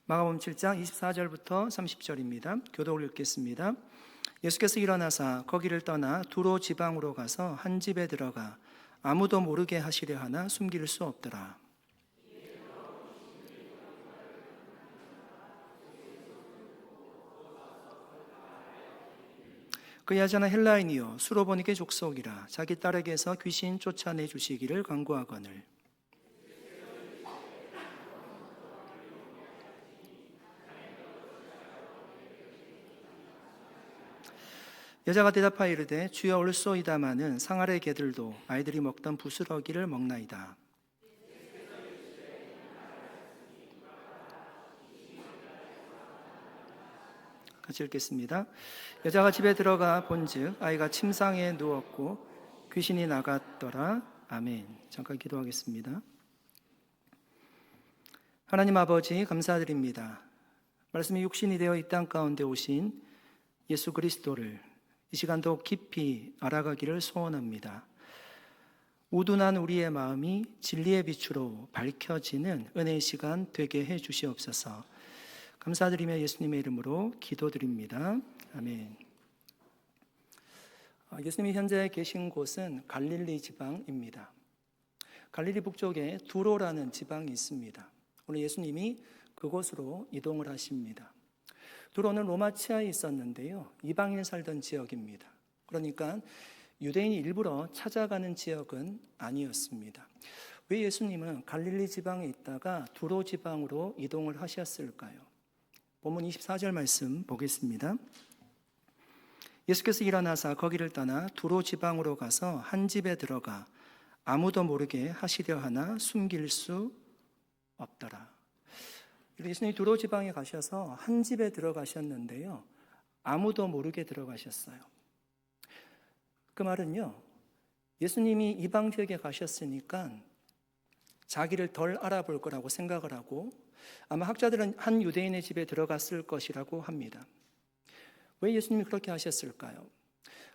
마가복음 7장 24절부터 30절입니다. 교독을 읽겠습니다. 예수께서 일어나사 거기를 떠나 두로 지방으로 가서 한 집에 들어가 아무도 모르게 하시려 하나 숨길 수 없더라. 그 여자는 헬라인이요 수로보니게 족속이라 자기 딸에게서 귀신 쫓아내 주시기를 간구하거늘 여자가 대답하여 이르되 주여 올소이다마는 상아래 개들도 아이들이 먹던 부스러기를 먹나이다. 같이 읽겠습니다. 여자가 집에 들어가 본즉 아이가 침상에 누웠고 귀신이 나갔더라. 아멘. 잠깐 기도하겠습니다. 하나님 아버지 감사드립니다. 말씀이 육신이 되어 이 땅 가운데 오신 예수 그리스도를 이 시간도 깊이 알아가기를 소원합니다. 우둔한 우리의 마음이 진리의 빛으로 밝혀지는 은혜의 시간 되게 해 주시옵소서. 감사드리며 예수님의 이름으로 기도드립니다. 아멘. 예수님이 현재 계신 곳은 갈릴리 지방입니다. 갈릴리 북쪽에 두로라는 지방이 있습니다. 오늘 예수님이 그곳으로 이동을 하십니다. 두로는 로마 치하에 있었는데요, 이방인이 살던 지역입니다. 그러니까 유대인이 일부러 찾아가는 지역은 아니었습니다. 왜 예수님은 갈릴리 지방에 있다가 두로 지방으로 이동을 하셨을까요? 본문 24절 말씀 보겠습니다. 예수께서 일어나사 거기를 떠나 두로 지방으로 가서 한 집에 들어가 아무도 모르게 하시려 하나 숨길 수 없더라. 예수님이 두로 지방에 가셔서 한 집에 들어가셨는데요, 아무도 모르게 들어가셨어요. 그 말은요, 예수님이 이방 지역에 가셨으니까 자기를 덜 알아볼 거라고 생각을 하고 아마 학자들은 한 유대인의 집에 들어갔을 것이라고 합니다. 왜 예수님이 그렇게 하셨을까요?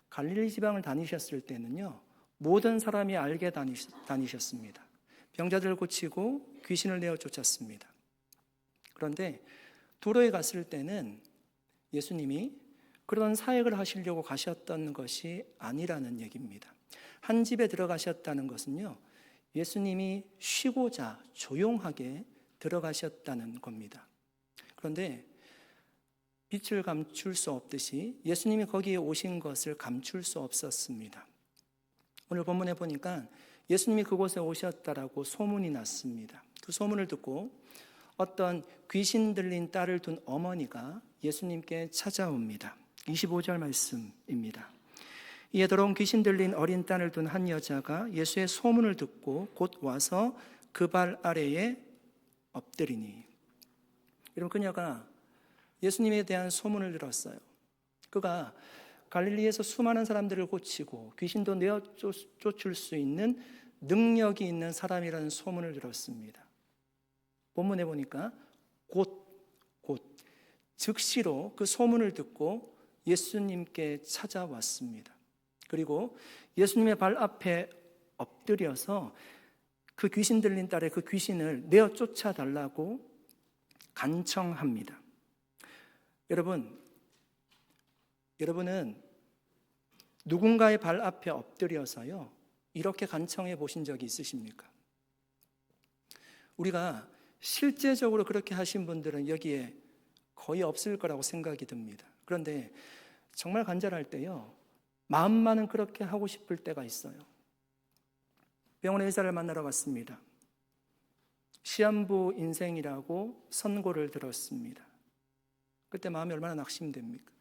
갈릴리 지방을 다니셨을 때는요, 모든 사람이 알게 다니셨습니다. 병자들을 고치고 귀신을 내어 쫓았습니다. 그런데 두로에 갔을 때는 예수님이 그런 사역을 하시려고 가셨던 것이 아니라는 얘기입니다. 한 집에 들어가셨다는 것은요, 예수님이 쉬고자 조용하게 들어가셨다는 겁니다. 그런데 빛을 감출 수 없듯이 예수님이 거기에 오신 것을 감출 수 없었습니다. 오늘 본문에 보니까 예수님이 그곳에 오셨다라고 소문이 났습니다. 그 소문을 듣고 어떤 귀신 들린 딸을 둔 어머니가 예수님께 찾아옵니다. 25절 말씀입니다. 이에 돌아온 귀신 들린 어린 딸을 둔 한 여자가 예수의 소문을 듣고 곧 와서 그 발 아래에 엎드리니. 여러분, 그녀가 예수님에 대한 소문을 들었어요. 그가 갈릴리에서 수많은 사람들을 고치고 귀신도 내어 쫓을 수 있는 능력이 있는 사람이라는 소문을 들었습니다. 본문에 보니까 곧 즉시로 그 소문을 듣고 예수님께 찾아왔습니다. 그리고 예수님의 발 앞에 엎드려서 그 귀신 들린 딸의 그 귀신을 내어 쫓아달라고 간청합니다. 여러분은 누군가의 발 앞에 엎드려서요, 이렇게 간청해 보신 적이 있으십니까? 우리가 실제적으로 그렇게 하신 분들은 여기에 거의 없을 거라고 생각이 듭니다. 그런데 정말 간절할 때요, 마음만은 그렇게 하고 싶을 때가 있어요. 병원에 의사를 만나러 갔습니다. 시한부 인생이라고 선고를 들었습니다. 그때 마음이 얼마나 낙심됩니까?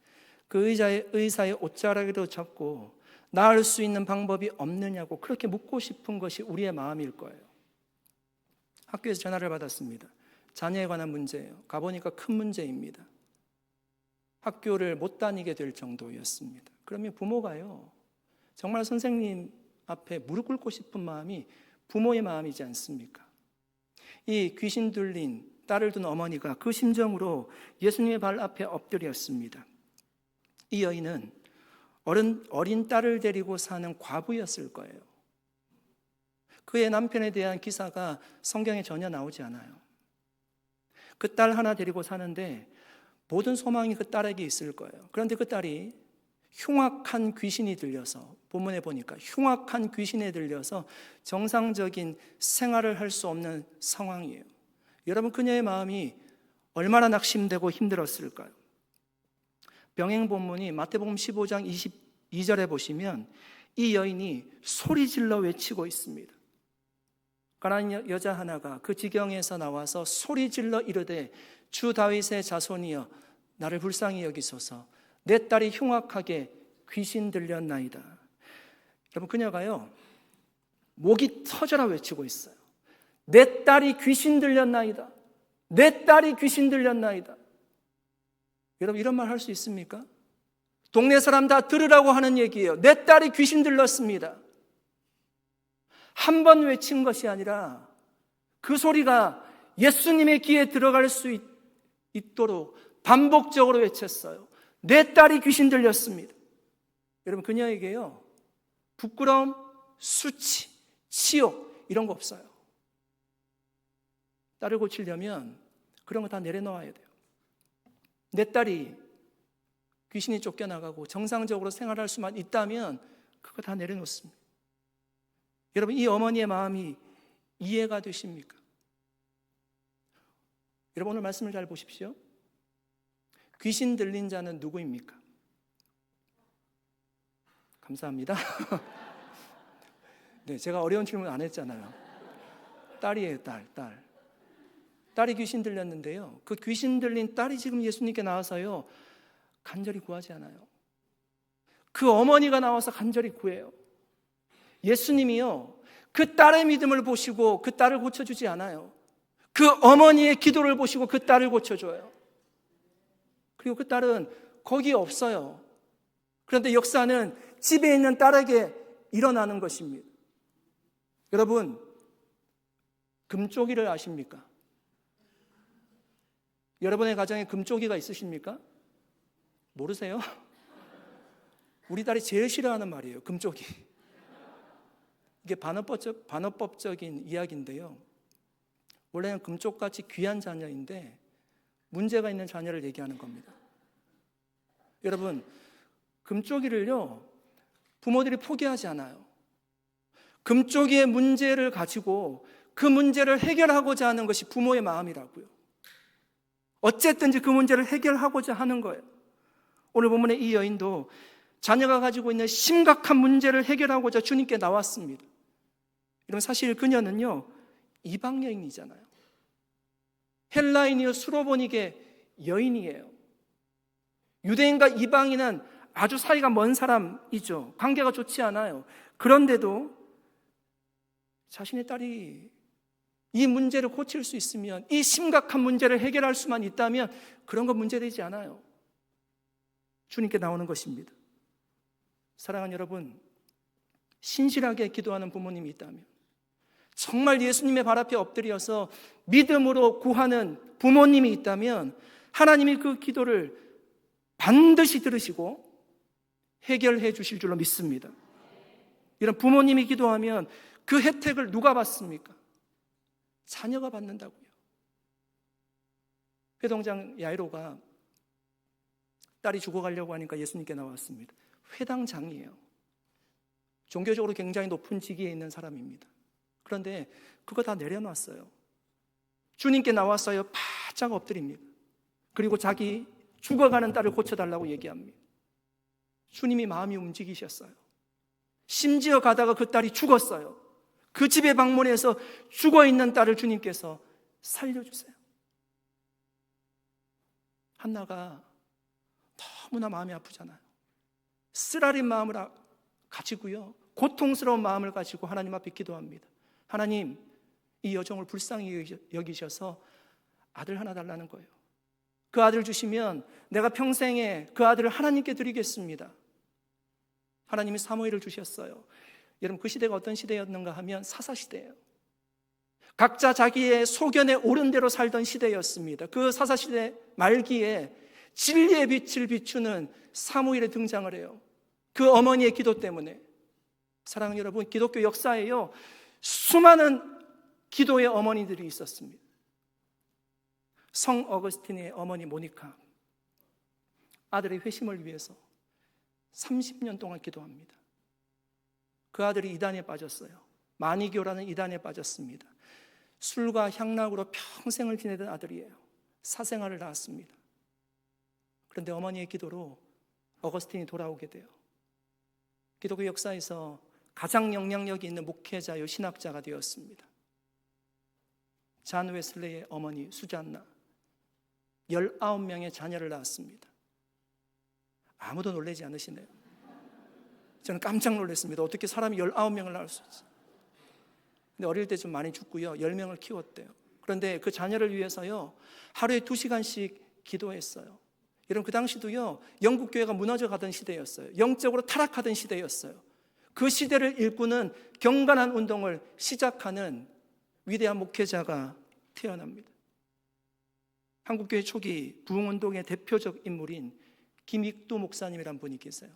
그 의사의 옷자락에도 잡고 나을 수 있는 방법이 없느냐고 그렇게 묻고 싶은 것이 우리의 마음일 거예요. 학교에서 전화를 받았습니다. 자녀에 관한 문제예요. 가보니까 큰 문제입니다. 학교를 못 다니게 될 정도였습니다. 그러면 부모가요, 정말 선생님 앞에 무릎 꿇고 싶은 마음이 부모의 마음이지 않습니까? 이 귀신 들린 딸을 둔 어머니가 그 심정으로 예수님의 발 앞에 엎드렸습니다. 이 여인은 어린 딸을 데리고 사는 과부였을 거예요. 그의 남편에 대한 기사가 성경에 전혀 나오지 않아요. 그 딸 하나 데리고 사는데 모든 소망이 그 딸에게 있을 거예요. 그런데 그 딸이 흉악한 귀신이 들려서, 본문에 보니까 흉악한 귀신에 들려서 정상적인 생활을 할 수 없는 상황이에요. 여러분, 그녀의 마음이 얼마나 낙심되고 힘들었을까요? 병행 본문이 마태복음 15장 22절에 보시면 이 여인이 소리질러 외치고 있습니다. 가난한 여자 하나가 그 지경에서 나와서 소리질러 이르되 주 다윗의 자손이여 나를 불쌍히 여기소서, 내 딸이 흉악하게 귀신 들렸나이다. 여러분, 그녀가요 목이 터져라 외치고 있어요. 내 딸이 귀신 들렸나이다. 내 딸이 귀신 들렸나이다. 여러분, 이런 말 할 수 있습니까? 동네 사람 다 들으라고 하는 얘기예요. 내 딸이 귀신 들렸습니다. 한 번 외친 것이 아니라 그 소리가 예수님의 귀에 들어갈 수 있도록 반복적으로 외쳤어요. 내 딸이 귀신 들렸습니다. 여러분, 그녀에게요 부끄러움, 수치, 치욕 이런 거 없어요. 딸을 고치려면 그런 거 다 내려놓아야 돼요. 내 딸이 귀신이 쫓겨나가고 정상적으로 생활할 수만 있다면 그거 다 내려놓습니다. 여러분, 이 어머니의 마음이 이해가 되십니까? 여러분, 오늘 말씀을 잘 보십시오. 귀신 들린 자는 누구입니까? 감사합니다. 네, 제가 어려운 질문 안 했잖아요. 딸이에요, 딸. 딸이 귀신 들렸는데요, 그 귀신 들린 딸이 지금 예수님께 나와서요 간절히 구하지 않아요. 그 어머니가 나와서 간절히 구해요. 예수님이요 그 딸의 믿음을 보시고 그 딸을 고쳐주지 않아요. 그 어머니의 기도를 보시고 그 딸을 고쳐줘요. 그리고 그 딸은 거기에 없어요. 그런데 역사는 집에 있는 딸에게 일어나는 것입니다. 여러분, 금쪽이를 아십니까? 여러분의 가정에 금쪽이가 있으십니까? 모르세요? 우리 딸이 제일 싫어하는 말이에요, 금쪽이. 이게 반어법적인 이야기인데요, 원래는 금쪽같이 귀한 자녀인데 문제가 있는 자녀를 얘기하는 겁니다. 여러분, 금쪽이를요 부모들이 포기하지 않아요. 금쪽이의 문제를 가지고 그 문제를 해결하고자 하는 것이 부모의 마음이라고요. 어쨌든지 그 문제를 해결하고자 하는 거예요. 오늘 본문의 이 여인도 자녀가 가지고 있는 심각한 문제를 해결하고자 주님께 나왔습니다. 여러분, 사실 그녀는요 이방 여인이잖아요. 헬라인이요 수로보니게 여인이에요. 유대인과 이방인은 아주 사이가 먼 사람이죠. 관계가 좋지 않아요. 그런데도 자신의 딸이 이 문제를 고칠 수 있으면, 이 심각한 문제를 해결할 수만 있다면 그런 건 문제되지 않아요. 주님께 나오는 것입니다. 사랑하는 여러분, 신실하게 기도하는 부모님이 있다면, 정말 예수님의 발 앞에 엎드려서 믿음으로 구하는 부모님이 있다면 하나님이 그 기도를 반드시 들으시고 해결해 주실 줄로 믿습니다. 이런 부모님이 기도하면 그 혜택을 누가 받습니까? 자녀가 받는다고요. 회동장 야이로가 딸이 죽어가려고 하니까 예수님께 나왔습니다. 회당장이에요. 종교적으로 굉장히 높은 직위에 있는 사람입니다. 그런데 그거 다 내려놨어요. 주님께 나왔어요. 바짝 엎드립니다. 그리고 자기 죽어가는 딸을 고쳐달라고 얘기합니다. 주님이 마음이 움직이셨어요. 심지어 가다가 그 딸이 죽었어요. 그 집에 방문해서 죽어있는 딸을 주님께서 살려주세요. 한나가 너무나 마음이 아프잖아요. 쓰라린 마음을 가지고요, 고통스러운 마음을 가지고 하나님 앞에 기도합니다. 하나님, 이 여종을 불쌍히 여기셔서 아들 하나 달라는 거예요. 그 아들 주시면 내가 평생에 그 아들을 하나님께 드리겠습니다. 하나님이 사무엘을 주셨어요. 여러분, 그 시대가 어떤 시대였는가 하면 사사시대예요. 각자 자기의 소견에 옳은 대로 살던 시대였습니다. 그 사사시대 말기에 진리의 빛을 비추는 사무엘이 등장을 해요. 그 어머니의 기도 때문에. 사랑하는 여러분, 기독교 역사에요 수많은 기도의 어머니들이 있었습니다. 성 어거스틴의 어머니 모니카, 아들의 회심을 위해서 30년 동안 기도합니다. 그 아들이 이단에 빠졌어요. 마니교라는 이단에 빠졌습니다. 술과 향락으로 평생을 지내던 아들이에요. 사생활을 낳았습니다. 그런데 어머니의 기도로 어거스틴이 돌아오게 돼요. 기독교 역사에서 가장 영향력이 있는 목회자요 신학자가 되었습니다. 잔 웨슬레의 어머니 수잔나, 19명의 자녀를 낳았습니다. 아무도 놀라지 않으시네요. 저는 깜짝 놀랐습니다. 어떻게 사람이 19명을 낳을 수 있어요? 근데 어릴 때 좀 많이 죽고요, 10명을 키웠대요. 그런데 그 자녀를 위해서요, 하루에 2시간씩 기도했어요. 여러분, 그 당시도요, 영국 교회가 무너져 가던 시대였어요. 영적으로 타락하던 시대였어요. 그 시대를 일구는 경건한 운동을 시작하는 위대한 목회자가 태어납니다. 한국교회 초기 부흥운동의 대표적 인물인 김익두 목사님이란 분이 계세요.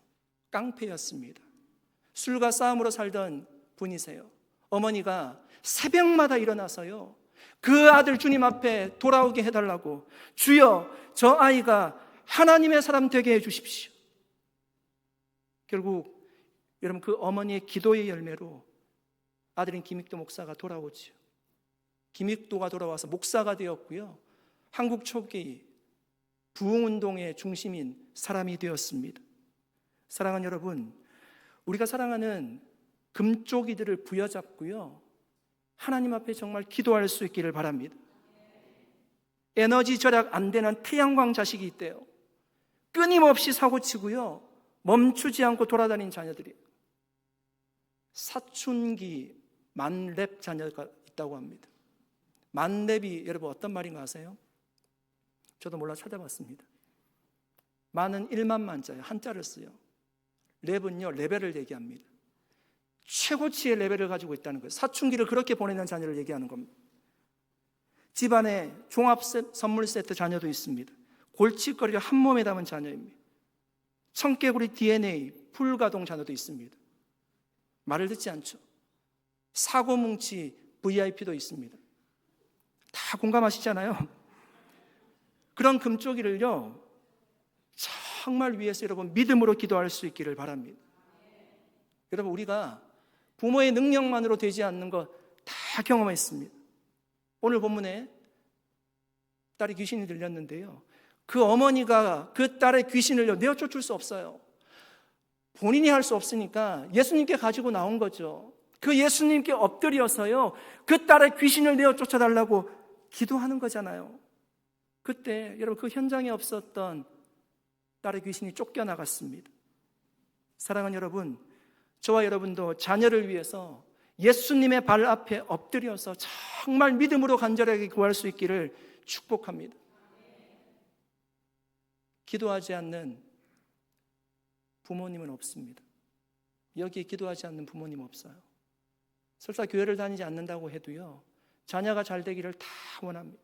깡패였습니다. 술과 싸움으로 살던 분이세요. 어머니가 새벽마다 일어나서요, 그 아들 주님 앞에 돌아오게 해달라고, 주여 저 아이가 하나님의 사람 되게 해주십시오. 결국 여러분, 그 어머니의 기도의 열매로 아들인 김익도 목사가 돌아오죠. 김익도가 돌아와서 목사가 되었고요, 한국 초기 부흥운동의 중심인 사람이 되었습니다. 사랑하는 여러분, 우리가 사랑하는 금쪽이들을 부여잡고요, 하나님 앞에 정말 기도할 수 있기를 바랍니다. 에너지 절약 안 되는 태양광 자식이 있대요. 끊임없이 사고치고요, 멈추지 않고 돌아다니는 자녀들이에요. 사춘기 만렙 자녀가 있다고 합니다. 만렙이 여러분 어떤 말인가 아세요? 저도 몰라 찾아봤습니다. 만은 1만 만자예요. 한자를 써요. 렙은요, 레벨을 얘기합니다. 최고치의 레벨을 가지고 있다는 거예요. 사춘기를 그렇게 보내는 자녀를 얘기하는 겁니다. 집안에 종합 선물 세트 자녀도 있습니다. 골칫거리를 한 몸에 담은 자녀입니다. 청개구리 DNA 풀가동 자녀도 있습니다. 말을 듣지 않죠. 사고뭉치 VIP도 있습니다. 다 공감하시잖아요. 그런 금쪽이를요, 정말 위해서 여러분 믿음으로 기도할 수 있기를 바랍니다. 여러분, 우리가 부모의 능력만으로 되지 않는 거 다 경험했습니다. 오늘 본문에 딸이 귀신이 들렸는데요, 그 어머니가 그 딸의 귀신을 내어 쫓을 수 없어요. 본인이 할 수 없으니까 예수님께 가지고 나온 거죠. 그 예수님께 엎드려서요, 그 딸의 귀신을 내어 쫓아달라고 기도하는 거잖아요. 그때 여러분, 그 현장에 없었던 딸의 귀신이 쫓겨나갔습니다. 사랑하는 여러분, 저와 여러분도 자녀를 위해서 예수님의 발 앞에 엎드려서 정말 믿음으로 간절하게 구할 수 있기를 축복합니다. 기도하지 않는 부모님은 없습니다. 여기에 기도하지 않는 부모님 없어요. 설사 교회를 다니지 않는다고 해도요, 자녀가 잘 되기를 다 원합니다.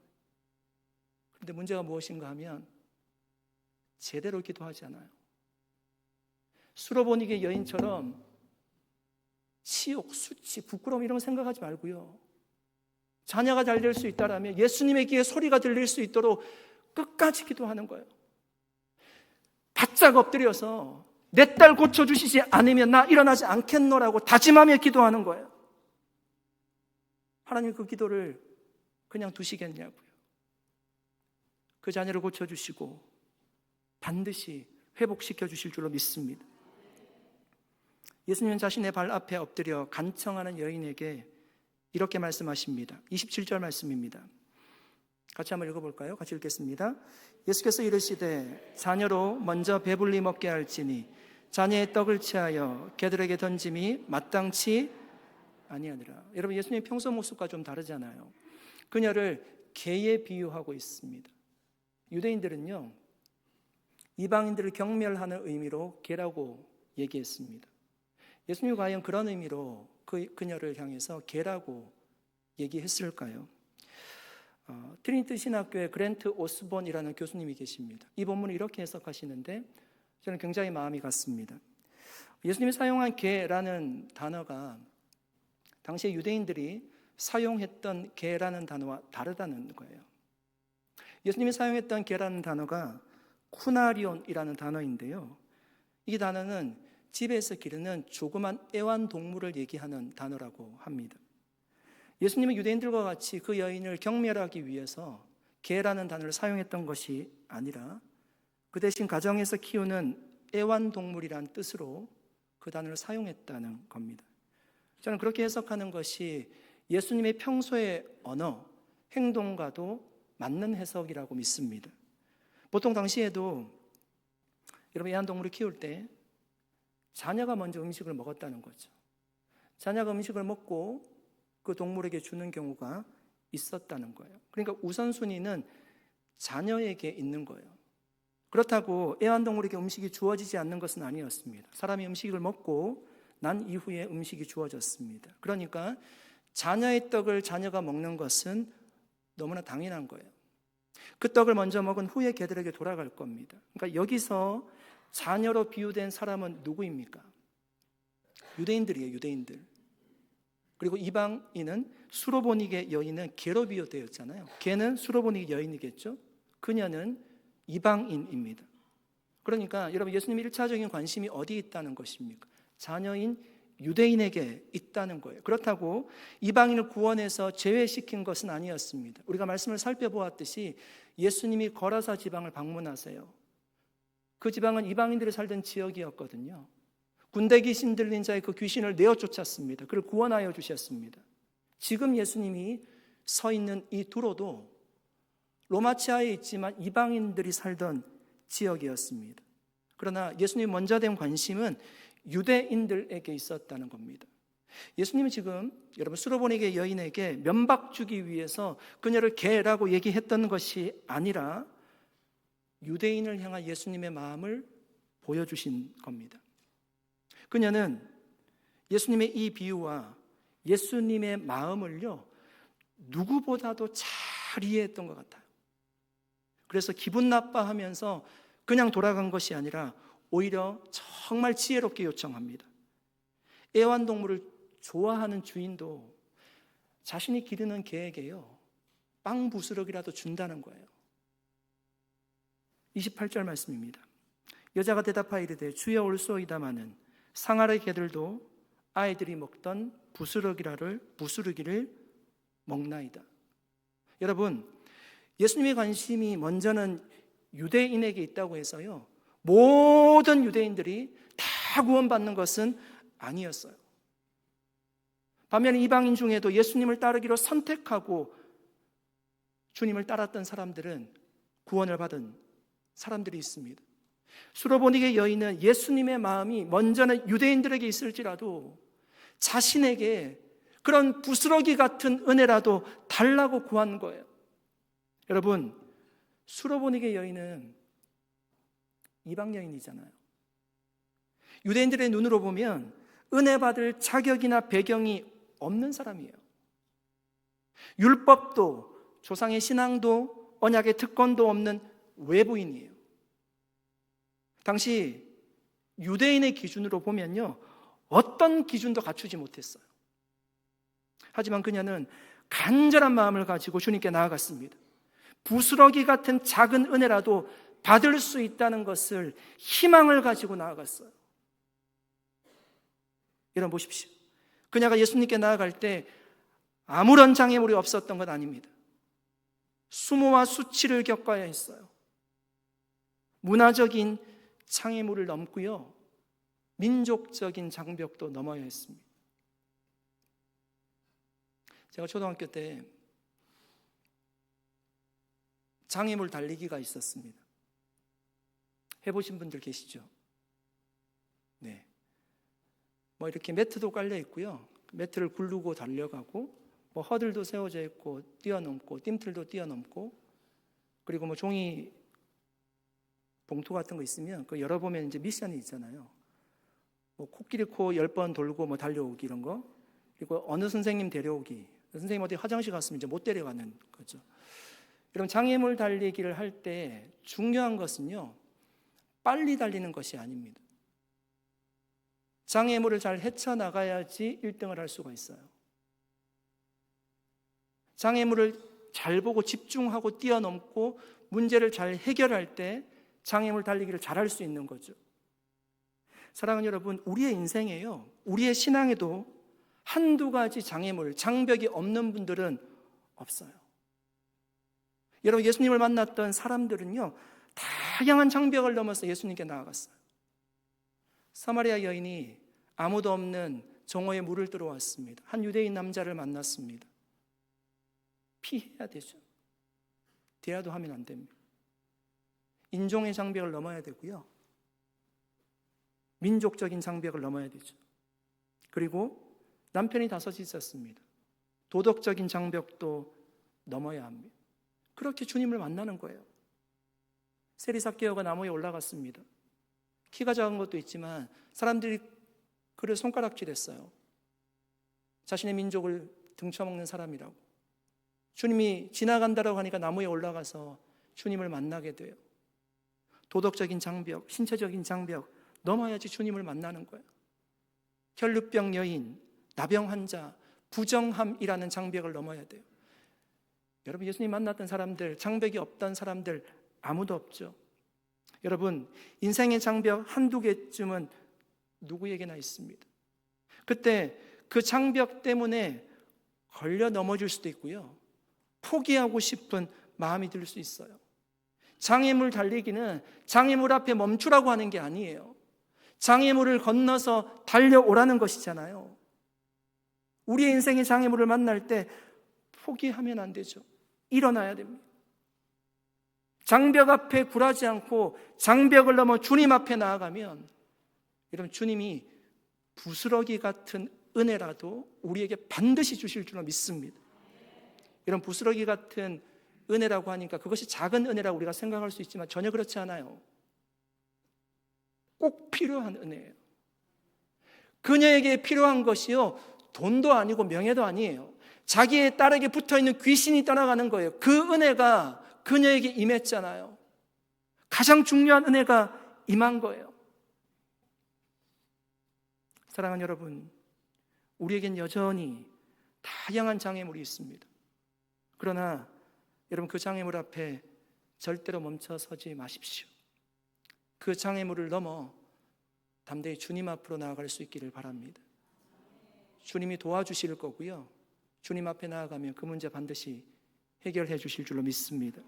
그런데 문제가 무엇인가 하면 제대로 기도하지 않아요. 수로보니게 여인처럼 치욕, 수치, 부끄러움 이런 거 생각하지 말고요, 자녀가 잘 될 수 있다라면 예수님의 귀에 소리가 들릴 수 있도록 끝까지 기도하는 거예요. 바짝 엎드려서 내 딸 고쳐주시지 않으면 나 일어나지 않겠노라고 다짐하며 기도하는 거예요. 하나님 그 기도를 그냥 두시겠냐고요. 그 자녀를 고쳐주시고 반드시 회복시켜 주실 줄로 믿습니다. 예수님은 자신의 발 앞에 엎드려 간청하는 여인에게 이렇게 말씀하십니다. 27절 말씀입니다. 같이 한번 읽어볼까요? 같이 읽겠습니다. 예수께서 이르시되 자녀로 먼저 배불리 먹게 할지니 자녀의 떡을 취하여 개들에게 던짐이 마땅치 아니하니라. 여러분, 예수님 평소 모습과 좀 다르잖아요. 그녀를 개에 비유하고 있습니다. 유대인들은요, 이방인들을 경멸하는 의미로 개라고 얘기했습니다. 예수님이 과연 그런 의미로 그녀를 향해서 개라고 얘기했을까요? 트리니티 신학교의 그랜트 오스본이라는 교수님이 계십니다. 이 본문을 이렇게 해석하시는데 저는 굉장히 마음이 갔습니다. 예수님이 사용한 개라는 단어가 당시에 유대인들이 사용했던 개라는 단어와 다르다는 거예요. 예수님이 사용했던 개라는 단어가 쿠나리온이라는 단어인데요. 이 단어는 집에서 기르는 조그만 애완동물을 얘기하는 단어라고 합니다. 예수님은 유대인들과 같이 그 여인을 경멸하기 위해서 개라는 단어를 사용했던 것이 아니라 그 대신 가정에서 키우는 애완동물이란 뜻으로 그 단어를 사용했다는 겁니다. 저는 그렇게 해석하는 것이 예수님의 평소의 언어, 행동과도 맞는 해석이라고 믿습니다. 보통 당시에도 여러분 애완동물을 키울 때 자녀가 먼저 음식을 먹었다는 거죠. 자녀가 음식을 먹고 그 동물에게 주는 경우가 있었다는 거예요. 그러니까 우선순위는 자녀에게 있는 거예요. 그렇다고 애완동물에게 음식이 주어지지 않는 것은 아니었습니다. 사람이 음식을 먹고 난 이후에 음식이 주어졌습니다. 그러니까 자녀의 떡을 자녀가 먹는 것은 너무나 당연한 거예요. 그 떡을 먼저 먹은 후에 걔들에게 돌아갈 겁니다. 그러니까 여기서 자녀로 비유된 사람은 누구입니까? 유대인들이에요, 유대인들. 그리고 이방인은 수로보닉의 여인은 개로 비유되었잖아요. 걔는 수로보닉의 여인이겠죠. 그녀는 이방인입니다. 그러니까 여러분 예수님의 1차적인 관심이 어디에 있다는 것입니까? 자녀인 유대인에게 있다는 거예요. 그렇다고 이방인을 구원해서 제외시킨 것은 아니었습니다. 우리가 말씀을 살펴보았듯이 예수님이 거라사 지방을 방문하세요. 그 지방은 이방인들이 살던 지역이었거든요. 군대 귀신 들린 자의 그 귀신을 내어 쫓았습니다. 그를 구원하여 주셨습니다. 지금 예수님이 서 있는 이 두로도 로마치아에 있지만 이방인들이 살던 지역이었습니다. 그러나 예수님이 먼저 된 관심은 유대인들에게 있었다는 겁니다. 예수님은 지금 여러분 수로보닉의 여인에게 면박 주기 위해서 그녀를 개라고 얘기했던 것이 아니라 유대인을 향한 예수님의 마음을 보여주신 겁니다. 그녀는 예수님의 이 비유와 예수님의 마음을요 누구보다도 잘 이해했던 것 같아요. 그래서 기분 나빠하면서 그냥 돌아간 것이 아니라 오히려 정말 지혜롭게 요청합니다. 애완동물을 좋아하는 주인도 자신이 기르는 개에게요 빵 부스러기라도 준다는 거예요. 28절 말씀입니다. 여자가 대답하여 이르되 주여 올소이다마는 상아의 개들도 아이들이 먹던 부스러기를 먹나이다. 여러분 예수님의 관심이 먼저는 유대인에게 있다고 해서요 모든 유대인들이 다 구원받는 것은 아니었어요. 반면에 이방인 중에도 예수님을 따르기로 선택하고 주님을 따랐던 사람들은 구원을 받은 사람들이 있습니다. 수로보닉의 여인은 예수님의 마음이 먼저는 유대인들에게 있을지라도 자신에게 그런 부스러기 같은 은혜라도 달라고 구한 거예요. 여러분 수로보닉의 여인은 이방 여인이잖아요. 유대인들의 눈으로 보면 은혜 받을 자격이나 배경이 없는 사람이에요. 율법도 조상의 신앙도 언약의 특권도 없는 외부인이에요. 당시 유대인의 기준으로 보면요 어떤 기준도 갖추지 못했어요. 하지만 그녀는 간절한 마음을 가지고 주님께 나아갔습니다. 부스러기 같은 작은 은혜라도 받을 수 있다는 것을 희망을 가지고 나아갔어요. 여러분 보십시오. 그녀가 예수님께 나아갈 때 아무런 장애물이 없었던 건 아닙니다. 수모와 수치를 겪어야 했어요. 문화적인 장애물을 넘고요 민족적인 장벽도 넘어야 했습니다. 제가 초등학교 때 장애물 달리기가 있었습니다. 해보신 분들 계시죠? 네. 뭐 이렇게 매트도 깔려 있고요. 매트를 굴르고 달려가고, 뭐 허들도 세워져 있고, 뛰어넘고, 뜀틀도 뛰어넘고, 그리고 뭐 종이 봉투 같은 거 있으면 그 열어보면 이제 미션이 있잖아요. 뭐 코끼리 코 10번 돌고 뭐 달려오기 이런 거, 그리고 어느 선생님 데려오기. 선생님 어디 화장실 갔으면 이제 못 데려가는 거죠. 여러분 장애물 달리기를 할 때 중요한 것은요 빨리 달리는 것이 아닙니다. 장애물을 잘 헤쳐나가야지 1등을 할 수가 있어요. 장애물을 잘 보고 집중하고 뛰어넘고 문제를 잘 해결할 때 장애물 달리기를 잘할 수 있는 거죠. 사랑하는 여러분, 우리의 인생에요, 우리의 신앙에도 한두 가지 장애물, 장벽이 없는 분들은 없어요. 여러분, 예수님을 만났던 사람들은요, 다양한 장벽을 넘어서 예수님께 나아갔어요. 사마리아 여인이 아무도 없는 정오에 물을 들어왔습니다. 한 유대인 남자를 만났습니다. 피해야 되죠. 대화도 하면 안 됩니다. 인종의 장벽을 넘어야 되고요, 민족적인 장벽을 넘어야 되죠. 그리고 남편이 다섯이 있었습니다. 도덕적인 장벽도 넘어야 합니다. 그렇게 주님을 만나는 거예요. 세리삭개오가 나무에 올라갔습니다. 키가 작은 것도 있지만 사람들이 그를 손가락질했어요. 자신의 민족을 등쳐먹는 사람이라고. 주님이 지나간다라고 하니까 나무에 올라가서 주님을 만나게 돼요. 도덕적인 장벽, 신체적인 장벽 넘어야지 주님을 만나는 거예요. 혈루병 여인, 나병 환자, 부정함이라는 장벽을 넘어야 돼요. 여러분, 예수님 만났던 사람들, 장벽이 없던 사람들 아무도 없죠. 여러분, 인생의 장벽 한두 개쯤은 누구에게나 있습니다. 그때 그 장벽 때문에 걸려 넘어질 수도 있고요, 포기하고 싶은 마음이 들 수 있어요. 장애물 달리기는 장애물 앞에 멈추라고 하는 게 아니에요. 장애물을 건너서 달려오라는 것이잖아요. 우리의 인생의 장애물을 만날 때 포기하면 안 되죠. 일어나야 됩니다. 장벽 앞에 굴하지 않고 장벽을 넘어 주님 앞에 나아가면, 여러분, 주님이 부스러기 같은 은혜라도 우리에게 반드시 주실 줄로 믿습니다. 이런 부스러기 같은 은혜라고 하니까 그것이 작은 은혜라고 우리가 생각할 수 있지만 전혀 그렇지 않아요. 꼭 필요한 은혜예요. 그녀에게 필요한 것이요, 돈도 아니고 명예도 아니에요. 자기의 딸에게 붙어있는 귀신이 떠나가는 거예요. 그 은혜가 그녀에게 임했잖아요. 가장 중요한 은혜가 임한 거예요. 사랑하는 여러분, 우리에겐 여전히 다양한 장애물이 있습니다. 그러나 여러분, 그 장애물 앞에 절대로 멈춰서지 마십시오. 그 장애물을 넘어 담대히 주님 앞으로 나아갈 수 있기를 바랍니다. 주님이 도와주실 거고요, 주님 앞에 나아가면 그 문제 반드시 해결해 주실 줄로 믿습니다.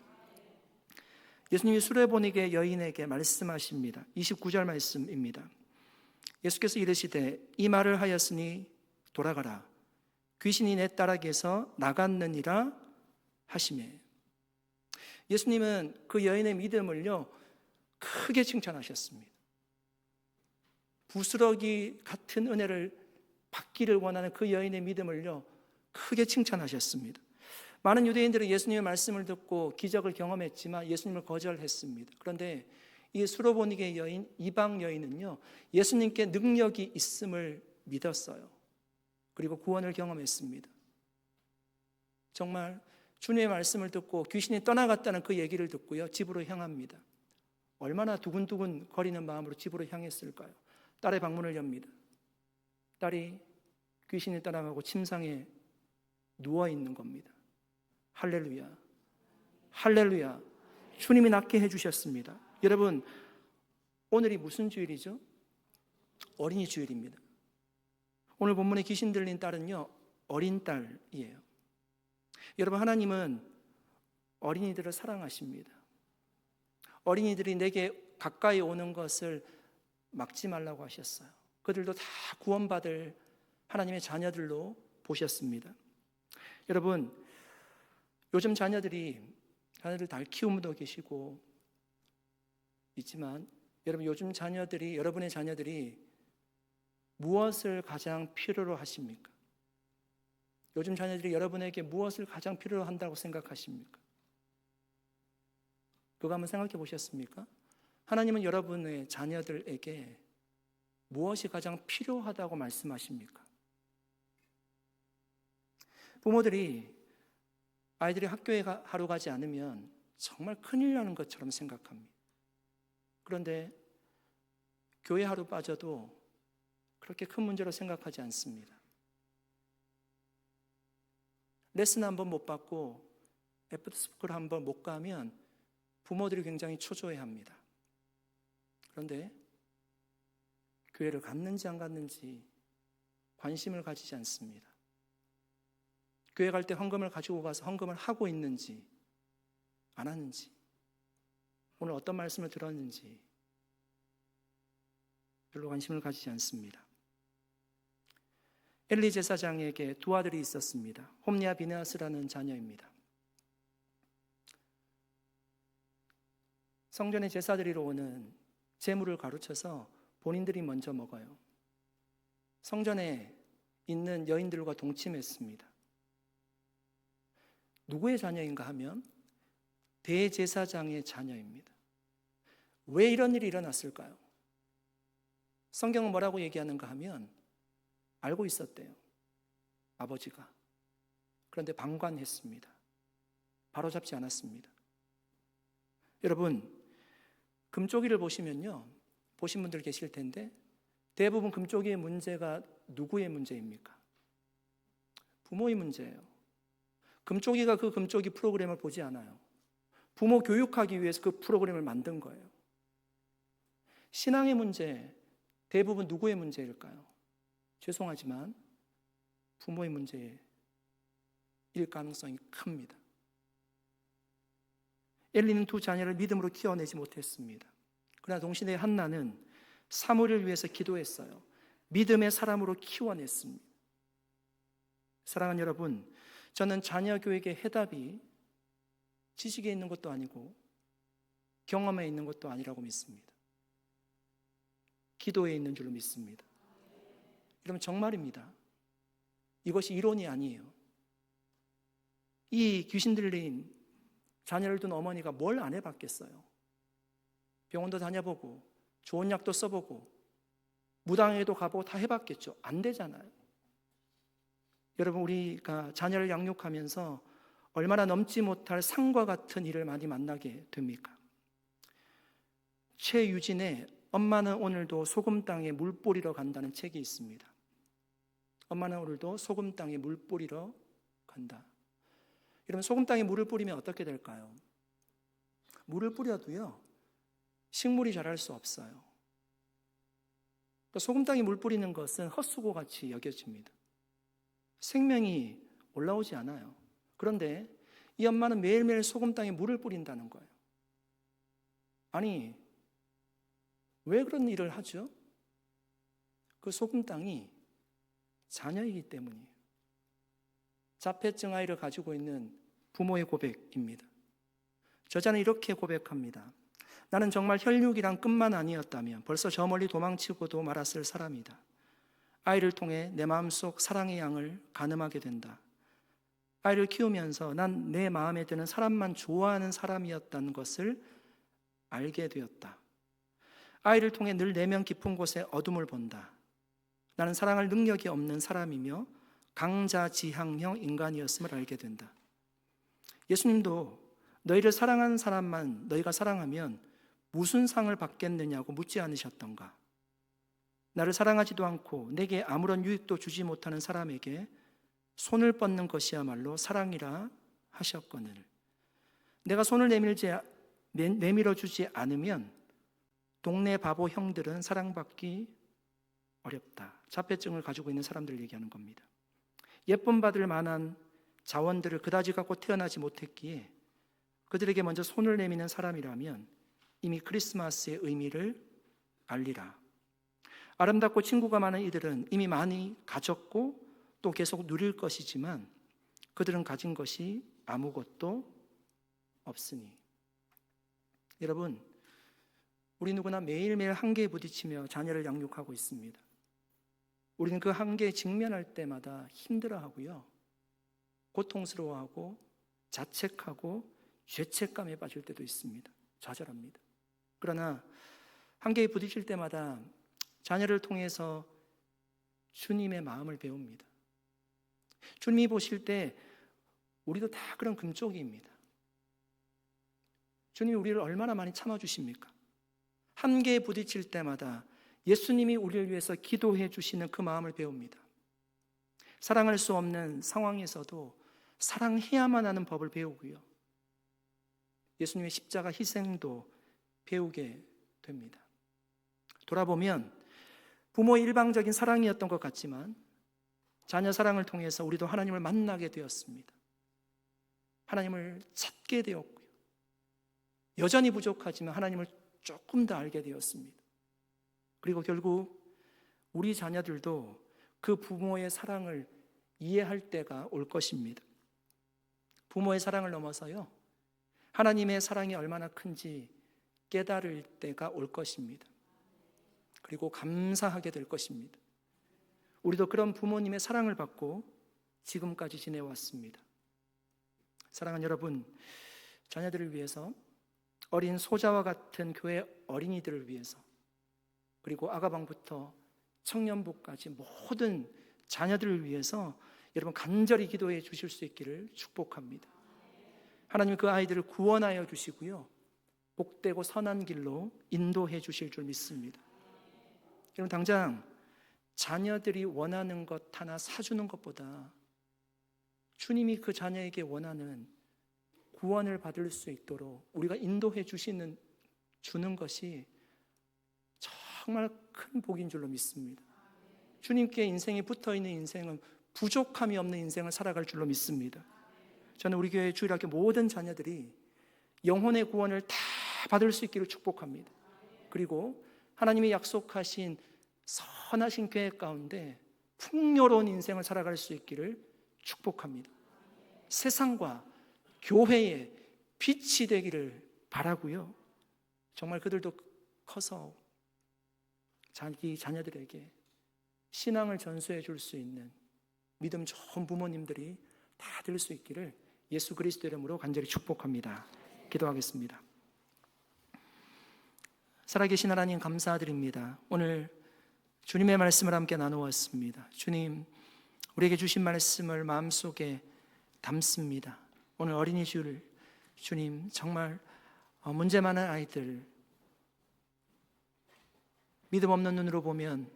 예수님이 수레보니게 여인에게 말씀하십니다. 29절 말씀입니다. 예수께서 이르시되 이 말을 하였으니 돌아가라, 귀신이 내 딸에게서 나갔느니라 하시매. 예수님은 그 여인의 믿음을요 크게 칭찬하셨습니다. 부스러기 같은 은혜를 받기를 원하는 그 여인의 믿음을요 크게 칭찬하셨습니다. 많은 유대인들은 예수님의 말씀을 듣고 기적을 경험했지만 예수님을 거절했습니다. 그런데 이 수로보니게 여인, 이방 여인은요 예수님께 능력이 있음을 믿었어요. 그리고 구원을 경험했습니다. 정말 주님의 말씀을 듣고 귀신이 떠나갔다는 그 얘기를 듣고요 집으로 향합니다. 얼마나 두근두근 거리는 마음으로 집으로 향했을까요? 딸의 방문을 엽니다. 딸이 귀신이 떠나가고 침상에 누워있는 겁니다. 할렐루야, 할렐루야. 주님이 낫게 해주셨습니다. 여러분, 오늘이 무슨 주일이죠? 어린이 주일입니다. 오늘 본문에 귀신 들린 딸은요 어린 딸이에요. 여러분, 하나님은 어린이들을 사랑하십니다. 어린이들이 내게 가까이 오는 것을 막지 말라고 하셨어요. 그들도 다 구원받을 하나님의 자녀들로 보셨습니다. 여러분, 요즘 자녀들 잘 키우고도 계시고 있지만, 여러분, 요즘 자녀들이, 여러분의 자녀들이 무엇을 가장 필요로 하십니까? 요즘 자녀들이 여러분에게 무엇을 가장 필요로 한다고 생각하십니까? 그거 한번 생각해 보셨습니까? 하나님은 여러분의 자녀들에게 무엇이 가장 필요하다고 말씀하십니까? 부모들이 아이들이 학교에 하루 가지 않으면 정말 큰일 나는 것처럼 생각합니다. 그런데 교회 하루 빠져도 그렇게 큰 문제로 생각하지 않습니다. 레슨 한번 못 받고 애프터스쿨 한번 못 가면 부모들이 굉장히 초조해합니다. 그런데 교회를 갔는지 안 갔는지 관심을 가지지 않습니다. 교회 갈 때 헌금을 가지고 가서 헌금을 하고 있는지 안 하는지, 오늘 어떤 말씀을 들었는지 별로 관심을 가지지 않습니다. 엘리 제사장에게 두 아들이 있었습니다. 홈리와 비느하스라는 자녀입니다. 성전에 제사드리러 오는 제물을 가르쳐서 본인들이 먼저 먹어요. 성전에 있는 여인들과 동침했습니다. 누구의 자녀인가 하면 대제사장의 자녀입니다. 왜 이런 일이 일어났을까요? 성경은 뭐라고 얘기하는가 하면 알고 있었대요. 아버지가. 그런데 방관했습니다. 바로잡지 않았습니다. 여러분, 금쪽이를 보시면요, 보신 분들 계실 텐데 대부분 금쪽이의 문제가 누구의 문제입니까? 부모의 문제예요. 금쪽이가 그 금쪽이 프로그램을 보지 않아요. 부모 교육하기 위해서 그 프로그램을 만든 거예요. 신앙의 문제, 대부분 누구의 문제일까요? 죄송하지만 부모의 문제일 가능성이 큽니다. 엘리는 두 자녀를 믿음으로 키워내지 못했습니다. 그러나 동시에 한나는 사무엘을 위해서 기도했어요. 믿음의 사람으로 키워냈습니다. 사랑하는 여러분, 저는 자녀 교육의 해답이 지식에 있는 것도 아니고 경험에 있는 것도 아니라고 믿습니다. 기도에 있는 줄로 믿습니다. 여러분, 정말입니다. 이것이 이론이 아니에요. 이 귀신 들린 자녀를 둔 어머니가 뭘 안 해봤겠어요? 병원도 다녀보고 좋은 약도 써보고 무당에도 가보고 다 해봤겠죠. 안 되잖아요. 여러분, 우리가 자녀를 양육하면서 얼마나 넘지 못할 상과 같은 일을 많이 만나게 됩니까? 최유진의 엄마는 오늘도 소금 땅에 물 뿌리러 간다는 책이 있습니다. 엄마는 오늘도 소금 땅에 물 뿌리러 간다. 여러분, 소금 땅에 물을 뿌리면 어떻게 될까요? 물을 뿌려도요, 식물이 자랄 수 없어요. 소금 땅에 물 뿌리는 것은 헛수고같이 여겨집니다. 생명이 올라오지 않아요. 그런데 이 엄마는 매일매일 소금 땅에 물을 뿌린다는 거예요. 아니, 왜 그런 일을 하죠? 그 소금 땅이 자녀이기 때문이에요. 자폐증 아이를 가지고 있는 부모의 고백입니다. 저자는 이렇게 고백합니다. 나는 정말 혈육이란 끝만 아니었다면 벌써 저 멀리 도망치고도 말았을 사람이다. 아이를 통해 내 마음속 사랑의 양을 가늠하게 된다. 아이를 키우면서 난 내 마음에 드는 사람만 좋아하는 사람이었다는 것을 알게 되었다. 아이를 통해 늘 내면 깊은 곳에 어둠을 본다. 나는 사랑할 능력이 없는 사람이며 강자지향형 인간이었음을 알게 된다. 예수님도 너희를 사랑하는 사람만 너희가 사랑하면 무슨 상을 받겠느냐고 묻지 않으셨던가? 나를 사랑하지도 않고 내게 아무런 유익도 주지 못하는 사람에게 손을 뻗는 것이야말로 사랑이라 하셨거늘. 내가 손을 내밀어 주지 않으면 동네 바보 형들은 사랑받기 어렵다. 자폐증을 가지고 있는 사람들 얘기하는 겁니다. 예쁨 받을 만한 자원들을 그다지 갖고 태어나지 못했기에 그들에게 먼저 손을 내미는 사람이라면 이미 크리스마스의 의미를 알리라. 아름답고 친구가 많은 이들은 이미 많이 가졌고 또 계속 누릴 것이지만 그들은 가진 것이 아무것도 없으니. 여러분, 우리 누구나 매일매일 한계에 부딪히며 자녀를 양육하고 있습니다. 우리는 그 한계에 직면할 때마다 힘들어하고요, 고통스러워하고 자책하고 죄책감에 빠질 때도 있습니다. 좌절합니다. 그러나 한계에 부딪힐 때마다 자녀를 통해서 주님의 마음을 배웁니다. 주님이 보실 때 우리도 다 그런 금쪽이입니다. 주님이 우리를 얼마나 많이 참아주십니까? 한계에 부딪힐 때마다 예수님이 우리를 위해서 기도해 주시는 그 마음을 배웁니다. 사랑할 수 없는 상황에서도 사랑해야만 하는 법을 배우고요, 예수님의 십자가 희생도 배우게 됩니다. 돌아보면 부모의 일방적인 사랑이었던 것 같지만 자녀 사랑을 통해서 우리도 하나님을 만나게 되었습니다. 하나님을 찾게 되었고요. 여전히 부족하지만 하나님을 조금 더 알게 되었습니다. 그리고 결국 우리 자녀들도 그 부모의 사랑을 이해할 때가 올 것입니다. 부모의 사랑을 넘어서요, 하나님의 사랑이 얼마나 큰지 깨달을 때가 올 것입니다. 그리고 감사하게 될 것입니다. 우리도 그런 부모님의 사랑을 받고 지금까지 지내왔습니다. 사랑하는 여러분, 자녀들을 위해서, 어린 소자와 같은 교회 어린이들을 위해서, 그리고 아가방부터 청년부까지 모든 자녀들을 위해서 여러분 간절히 기도해 주실 수 있기를 축복합니다. 하나님 그 아이들을 구원하여 주시고요, 복되고 선한 길로 인도해 주실 줄 믿습니다. 여러분, 당장 자녀들이 원하는 것 하나 사주는 것보다 주님이 그 자녀에게 원하는 구원을 받을 수 있도록 우리가 인도해 주는 것이 정말 큰 복인 줄로 믿습니다. 주님께 인생에 붙어있는 인생은 부족함이 없는 인생을 살아갈 줄로 믿습니다. 저는 우리 교회 주일학교 모든 자녀들이 영혼의 구원을 다 받을 수 있기를 축복합니다. 그리고 하나님이 약속하신 선하신 계획 가운데 풍요로운 인생을 살아갈 수 있기를 축복합니다. 세상과 교회의 빛이 되기를 바라고요. 정말 그들도 커서 자기 자녀들에게 신앙을 전수해 줄 수 있는 믿음 좋은 부모님들이 다 될 수 있기를 예수 그리스도 이름으로 간절히 축복합니다. 기도하겠습니다. 살아계신 하나님 감사드립니다. 오늘 주님의 말씀을 함께 나누었습니다. 주님, 우리에게 주신 말씀을 마음속에 담습니다. 오늘 어린이 줄 주님, 정말 문제 많은 아이들, 믿음 없는 눈으로 보면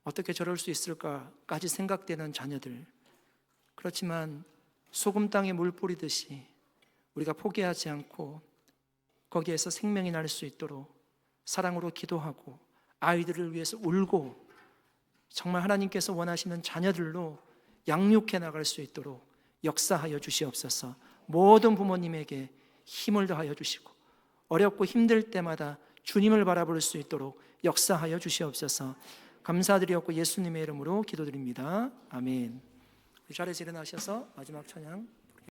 어떻게 저럴 수 있을까까지 생각되는 자녀들, 그렇지만 소금 땅에 물 뿌리듯이 우리가 포기하지 않고 거기에서 생명이 날 수 있도록 사랑으로 기도하고 아이들을 위해서 울고 정말 하나님께서 원하시는 자녀들로 양육해 나갈 수 있도록 역사하여 주시옵소서. 모든 부모님에게 힘을 더하여 주시고 어렵고 힘들 때마다 주님을 바라볼 수 있도록 역사하여 주시옵소서. 감사드리옵고 예수님의 이름으로 기도드립니다. 아멘. 자리에서 일어나셔서 마지막 찬양